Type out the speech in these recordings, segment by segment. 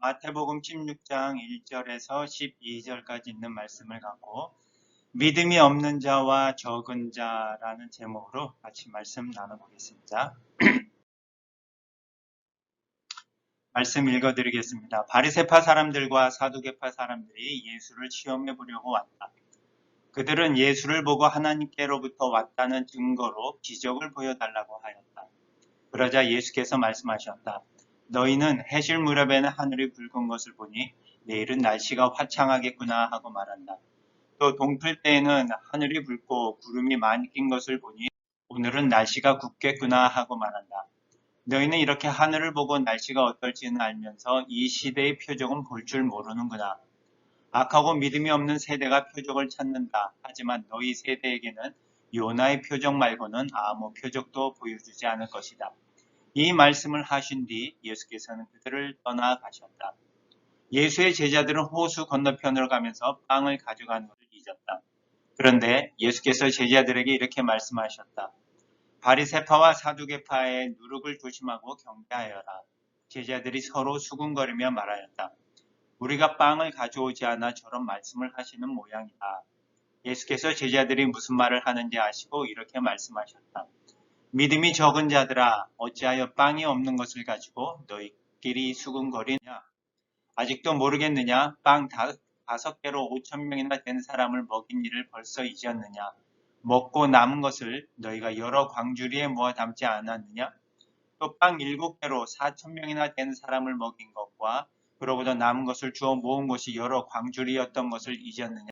마태복음 16장 1절에서 12절까지 있는 말씀을 갖고 믿음이 없는 자와 적은 자라는 제목으로 같이 말씀 나눠보겠습니다. 말씀 읽어드리겠습니다. 바리새파 사람들과 사두개파 사람들이 예수를 시험해 보려고 왔다. 그들은 예수를 보고 하나님께로부터 왔다는 증거로 기적을 보여달라고 하였다. 그러자 예수께서 말씀하셨다. 너희는 해질 무렵에는 하늘이 붉은 것을 보니 내일은 날씨가 화창하겠구나 하고 말한다. 또 동틀 때에는 하늘이 붉고 구름이 많이 낀 것을 보니 오늘은 날씨가 굽겠구나 하고 말한다. 너희는 이렇게 하늘을 보고 날씨가 어떨지는 알면서 이 시대의 표적은 볼 줄 모르는구나. 악하고 믿음이 없는 세대가 표적을 찾는다. 하지만 너희 세대에게는 요나의 표적 말고는 아무 표적도 보여주지 않을 것이다. 이 말씀을 하신 뒤 예수께서는 그들을 떠나가셨다. 예수의 제자들은 호수 건너편으로 가면서 빵을 가져가는 것을 잊었다. 그런데 예수께서 제자들에게 이렇게 말씀하셨다. 바리새파와 사두개파의 누룩을 조심하고 경계하여라. 제자들이 서로 수군거리며 말하였다. 우리가 빵을 가져오지 않아 저런 말씀을 하시는 모양이다. 예수께서 제자들이 무슨 말을 하는지 아시고 이렇게 말씀하셨다. 믿음이 적은 자들아, 어찌하여 빵이 없는 것을 가지고 너희끼리 수군거리냐? 아직도 모르겠느냐? 빵 5개로 5,000명이나 된 사람을 먹인 일을 벌써 잊었느냐? 먹고 남은 것을 너희가 여러 광주리에 모아 담지 않았느냐? 또 빵 7개로 4,000명이나 된 사람을 먹인 것과 그러고도 남은 것을 주워 모은 것이 여러 광주리였던 것을 잊었느냐?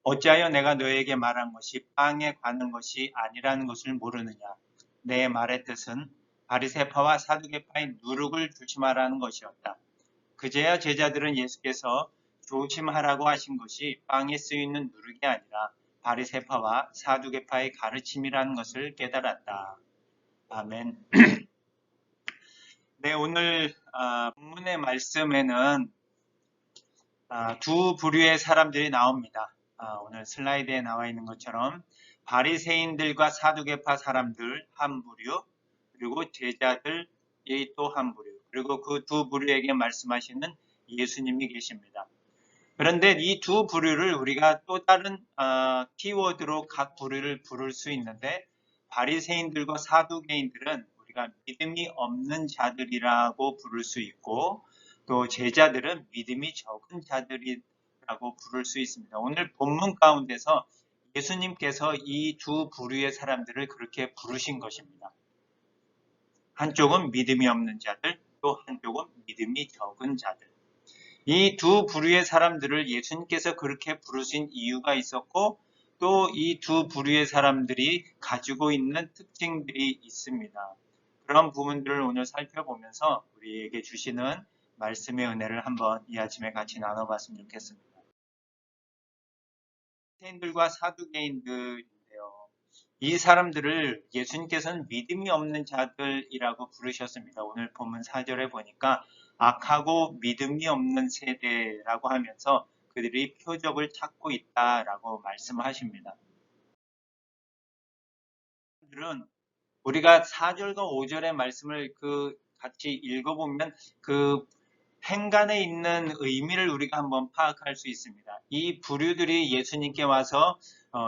어찌하여 내가 너희에게 말한 것이 빵에 관한 것이 아니라는 것을 모르느냐? 내 말의 뜻은 바리새파와 사두개파의 누룩을 조심하라는 것이었다. 그제야 제자들은 예수께서 조심하라고 하신 것이 빵에 쓰이는 누룩이 아니라 바리새파와 사두개파의 가르침이라는 것을 깨달았다. 아멘. 네, 오늘 본문의 말씀에는 두 부류의 사람들이 나옵니다. 오늘 슬라이드에 나와 있는 것처럼 바리새인들과 사두개파 사람들 한 부류, 그리고 제자들이 또 한 부류, 그리고 그 두 부류에게 말씀하시는 예수님이 계십니다. 그런데 이 두 부류를 우리가 또 다른 키워드로 각 부류를 부를 수 있는데 바리새인들과 사두개인들은 우리가 믿음이 없는 자들이라고 부를 수 있고 또 제자들은 믿음이 적은 자들이라고 부를 수 있습니다. 오늘 본문 가운데서 예수님께서 이 두 부류의 사람들을 그렇게 부르신 것입니다. 한쪽은 믿음이 없는 자들, 또 한쪽은 믿음이 적은 자들. 이 두 부류의 사람들을 예수님께서 그렇게 부르신 이유가 있었고 또 이 두 부류의 사람들이 가지고 있는 특징들이 있습니다. 그런 부분들을 오늘 살펴보면서 우리에게 주시는 말씀의 은혜를 한번 이 아침에 같이 나눠봤으면 좋겠습니다. 바리새인들과 사두개인들인데요. 이 사람들을 예수님께서는 믿음이 없는 자들이라고 부르셨습니다. 오늘 본문 4절에 보니까 악하고 믿음이 없는 세대라고 하면서 그들이 표적을 찾고 있다라고 말씀하십니다. 그들은 우리가 4절과 5절의 말씀을 같이 읽어보면 그 행간에 있는 의미를 우리가 한번 파악할 수 있습니다. 이 부류들이 예수님께 와서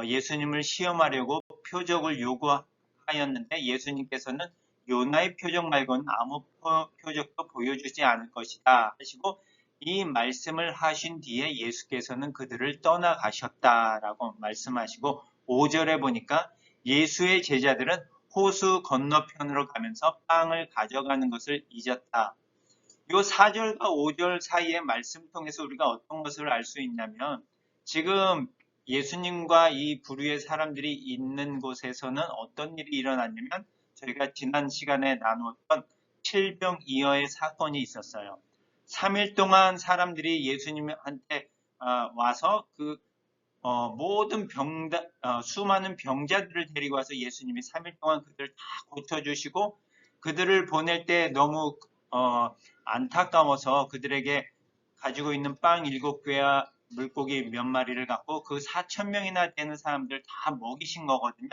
예수님을 시험하려고 표적을 요구하였는데 예수님께서는 요나의 표적 말고는 아무 표적도 보여주지 않을 것이다 하시고 이 말씀을 하신 뒤에 예수께서는 그들을 떠나가셨다라고 말씀하시고 5절에 보니까 예수의 제자들은 호수 건너편으로 가면서 빵을 가져가는 것을 잊었다. 이 4절과 5절 사이의 말씀 통해서 우리가 어떤 것을 알 수 있냐면 지금 예수님과 이 부류의 사람들이 있는 곳에서는 어떤 일이 일어났냐면 저희가 지난 시간에 나누었던 칠병이어의 사건이 있었어요. 3일 동안 사람들이 예수님한테 와서 모든 수많은 병자들을 데리고 와서 예수님이 3일 동안 그들을 다 고쳐주시고 그들을 보낼 때 너무 안타까워서 그들에게 가지고 있는 빵 7개와 물고기 몇 마리를 갖고 그 4,000명이나 되는 사람들 다 먹이신 거거든요.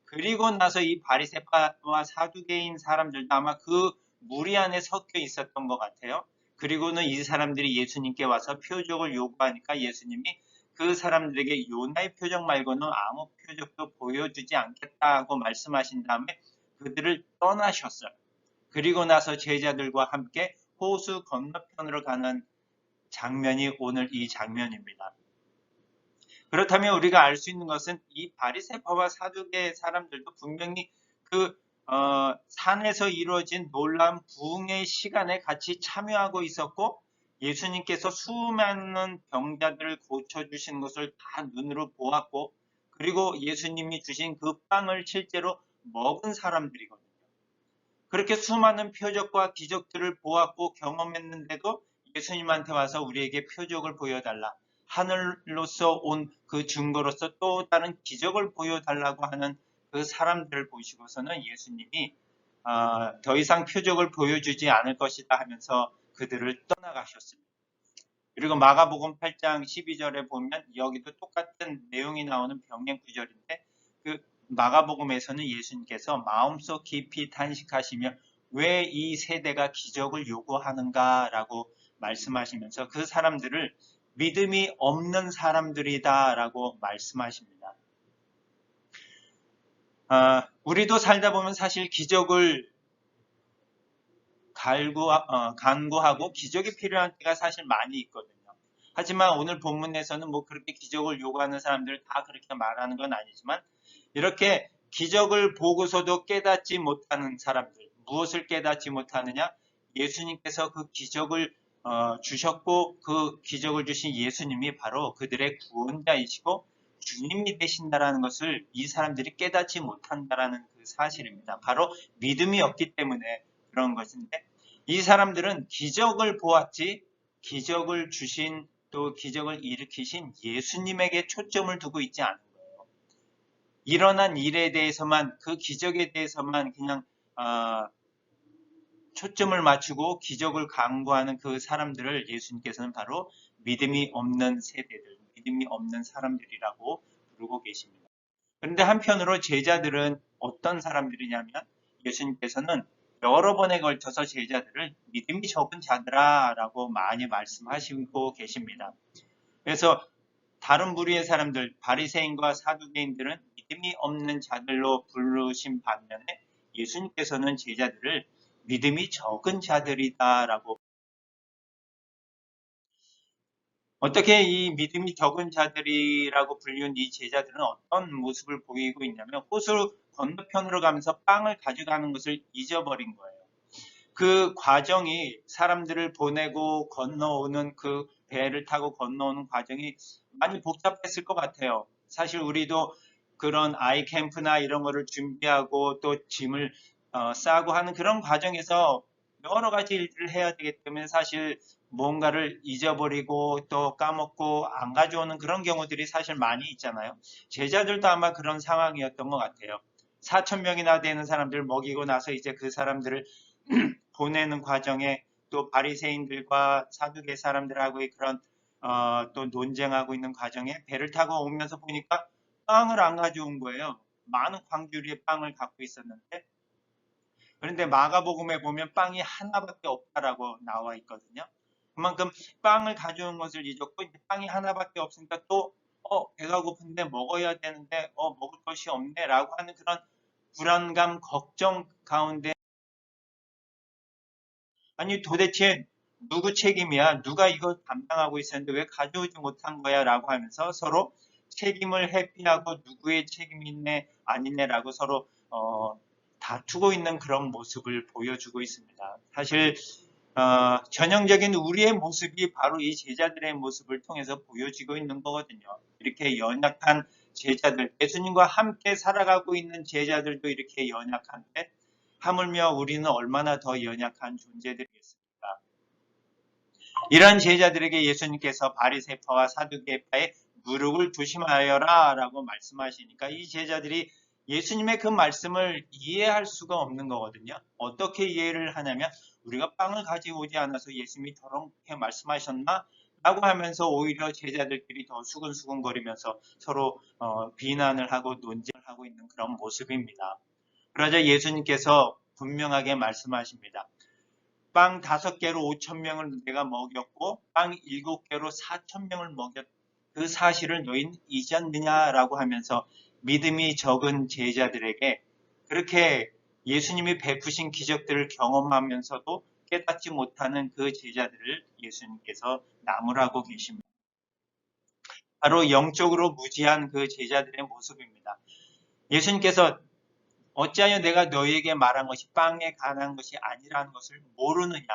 그리고 나서 이 바리새파와 사두개인 사람들도 아마 그 무리 안에 섞여 있었던 것 같아요. 그리고는 이 사람들이 예수님께 와서 표적을 요구하니까 예수님이 그 사람들에게 요나의 표적 말고는 아무 표적도 보여주지 않겠다고 말씀하신 다음에 그들을 떠나셨어요. 그리고 나서 제자들과 함께 호수 건너편으로 가는 장면이 오늘 이 장면입니다. 그렇다면 우리가 알 수 있는 것은 이 바리새파와 사두개 사람들도 분명히 그 산에서 이루어진 놀라운 부흥의 시간에 같이 참여하고 있었고 예수님께서 수많은 병자들을 고쳐주신 것을 다 눈으로 보았고 그리고 예수님이 주신 그 빵을 실제로 먹은 사람들이거든요. 그렇게 수많은 표적과 기적들을 보았고 경험했는데도 예수님한테 와서 우리에게 표적을 보여달라. 하늘로서 온 그 증거로서 또 다른 기적을 보여달라고 하는 그 사람들을 보시고서는 예수님이 더 이상 표적을 보여주지 않을 것이다 하면서 그들을 떠나가셨습니다. 그리고 마가복음 8장 12절에 보면 여기도 똑같은 내용이 나오는 병행 구절인데 그 마가복음에서는 예수님께서 마음속 깊이 탄식하시며 왜 이 세대가 기적을 요구하는가라고 말씀하시면서 그 사람들을 믿음이 없는 사람들이다라고 말씀하십니다. 우리도 살다 보면 사실 기적을 간구하고 기적이 필요한 때가 사실 많이 있거든요. 하지만 오늘 본문에서는 뭐 그렇게 기적을 요구하는 사람들 다 그렇게 말하는 건 아니지만 이렇게 기적을 보고서도 깨닫지 못하는 사람들, 무엇을 깨닫지 못하느냐? 예수님께서 그 기적을 주셨고 그 기적을 주신 예수님이 바로 그들의 구원자이시고 주님이 되신다라는 것을 이 사람들이 깨닫지 못한다라는 그 사실입니다. 바로 믿음이 없기 때문에 그런 것인데 이 사람들은 기적을 보았지 기적을 주신 또 기적을 일으키신 예수님에게 초점을 두고 있지 않은 거예요. 일어난 일에 대해서만 그 기적에 대해서만 그냥 초점을 맞추고 기적을 강구하는 그 사람들을 예수님께서는 바로 믿음이 없는 세대들, 믿음이 없는 사람들이라고 부르고 계십니다. 그런데 한편으로 제자들은 어떤 사람들이냐면 예수님께서는 여러 번에 걸쳐서 제자들을 믿음이 적은 자들아라고 많이 말씀하시고 계십니다. 그래서 다른 부류의 사람들, 바리새인과 사두개인들은 믿음이 없는 자들로 부르신 반면에 예수님께서는 제자들을 믿음이 적은 자들이다라고 어떻게 이 믿음이 적은 자들이라고 불리운 이 제자들은 어떤 모습을 보이고 있냐면 호수 건너편으로 가면서 빵을 가져가는 것을 잊어버린 거예요. 그 과정이 사람들을 보내고 건너오는 그 배를 타고 건너오는 과정이 많이 복잡했을 것 같아요. 사실 우리도 그런 아이 캠프나 이런 거를 준비하고 또 짐을 싸고 하는 그런 과정에서 여러 가지 일들을 해야 되기 때문에 사실 뭔가를 잊어버리고 또 까먹고 안 가져오는 그런 경우들이 사실 많이 있잖아요. 제자들도 아마 그런 상황이었던 것 같아요. 4,000명이나 되는 사람들을 먹이고 나서 이제 그 사람들을 보내는 과정에 또 바리새인들과 사두개 사람들하고의 그런 또 논쟁하고 있는 과정에 배를 타고 오면서 보니까 빵을 안 가져온 거예요. 많은 광주리에 빵을 갖고 있었는데 그런데 마가복음에 보면 빵이 하나밖에 없다라고 나와 있거든요. 그만큼 빵을 가져온 것을 잊었고 빵이 하나밖에 없으니까 또 배가 고픈데 먹어야 되는데 먹을 것이 없네 라고 하는 그런 불안감, 걱정 가운데 아니 도대체 누구 책임이야? 누가 이거 담당하고 있었는데 왜 가져오지 못한 거야? 라고 하면서 서로 책임을 회피하고 누구의 책임이네 아니네라고 서로 다투고 있는 그런 모습을 보여주고 있습니다. 사실 전형적인 우리의 모습이 바로 이 제자들의 모습을 통해서 보여지고 있는 거거든요. 이렇게 연약한 제자들, 예수님과 함께 살아가고 있는 제자들도 이렇게 연약한데 하물며 우리는 얼마나 더 연약한 존재들이겠습니까? 이런 제자들에게 예수님께서 바리새파와 사두개파의 무릎을 조심하여라 라고 말씀하시니까 이 제자들이 예수님의 그 말씀을 이해할 수가 없는 거거든요. 어떻게 이해를 하냐면 우리가 빵을 가지고 오지 않아서 예수님이 저렇게 말씀하셨나? 라고 하면서 오히려 제자들끼리 더 수근수근거리면서 서로 비난을 하고 논쟁을 하고 있는 그런 모습입니다. 그러자 예수님께서 분명하게 말씀하십니다. 빵 5개로 5,000명을 내가 먹였고 빵 7개로 4,000명을 먹였 그 사실을 너희는 잊었느냐라고 하면서 믿음이 적은 제자들에게 그렇게 예수님이 베푸신 기적들을 경험하면서도 깨닫지 못하는 그 제자들을 예수님께서 나무라고 계십니다. 바로 영적으로 무지한 그 제자들의 모습입니다. 예수님께서 어찌하여 내가 너희에게 말한 것이 빵에 관한 것이 아니라는 것을 모르느냐.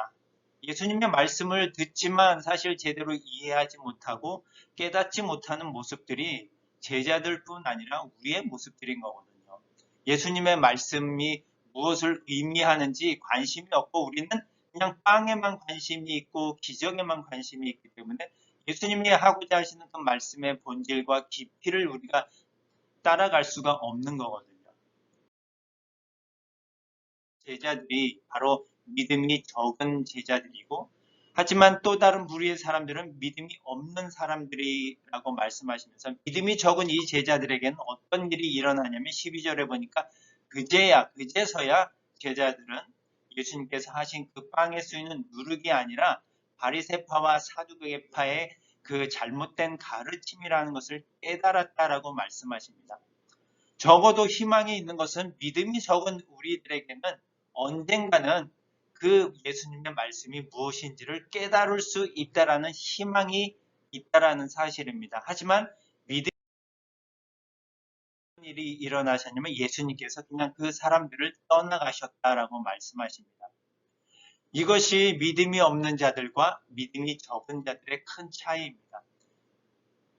예수님의 말씀을 듣지만 사실 제대로 이해하지 못하고 깨닫지 못하는 모습들이 제자들뿐 아니라 우리의 모습들인 거거든요. 예수님의 말씀이 무엇을 의미하는지 관심이 없고 우리는 그냥 빵에만 관심이 있고 기적에만 관심이 있기 때문에 예수님이 하고자 하시는 그 말씀의 본질과 깊이를 우리가 따라갈 수가 없는 거거든요. 제자들이 바로 믿음이 적은 제자들이고 하지만 또 다른 부류의 사람들은 믿음이 없는 사람들이라고 말씀하시면서 믿음이 적은 이 제자들에게는 어떤 일이 일어나냐면 12절에 보니까 그제서야 제자들은 예수님께서 하신 그 빵에 쓰이는 누룩이 아니라 바리새파와 사두개파의 그 잘못된 가르침이라는 것을 깨달았다라고 말씀하십니다. 적어도 희망이 있는 것은 믿음이 적은 우리들에게는 언젠가는 그 예수님의 말씀이 무엇인지를 깨달을 수 있다라는 희망이 있다라는 사실입니다. 하지만 믿음 일이 일어나셨냐면 예수님께서 그냥 그 사람들을 떠나가셨다라고 말씀하십니다. 이것이 믿음이 없는 자들과 믿음이 적은 자들의 큰 차이입니다.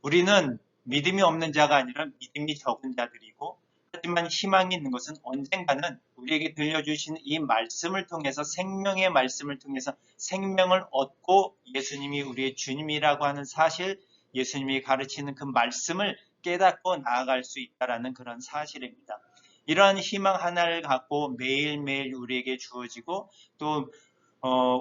우리는 믿음이 없는 자가 아니라 믿음이 적은 자들이고 하지만 희망이 있는 것은 언젠가는 우리에게 들려주신 이 말씀을 통해서 생명의 말씀을 통해서 생명을 얻고 예수님이 우리의 주님이라고 하는 사실, 예수님이 가르치는 그 말씀을 깨닫고 나아갈 수 있다는 그런 사실입니다. 이러한 희망 하나를 갖고 매일매일 우리에게 주어지고 또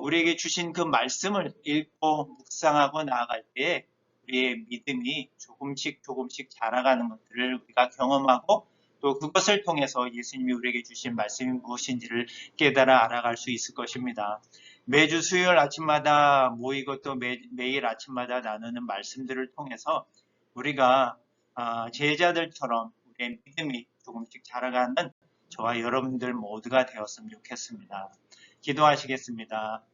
우리에게 주신 그 말씀을 읽고 묵상하고 나아갈 때에 우리의 믿음이 조금씩 자라가는 것들을 우리가 경험하고 또 그것을 통해서 예수님이 우리에게 주신 말씀이 무엇인지를 깨달아 알아갈 수 있을 것입니다. 매주 수요일 아침마다 모이고 또 매일 아침마다 나누는 말씀들을 통해서 우리가 제자들처럼 우리의 믿음이 조금씩 자라가는 저와 여러분들 모두가 되었으면 좋겠습니다. 기도하시겠습니다.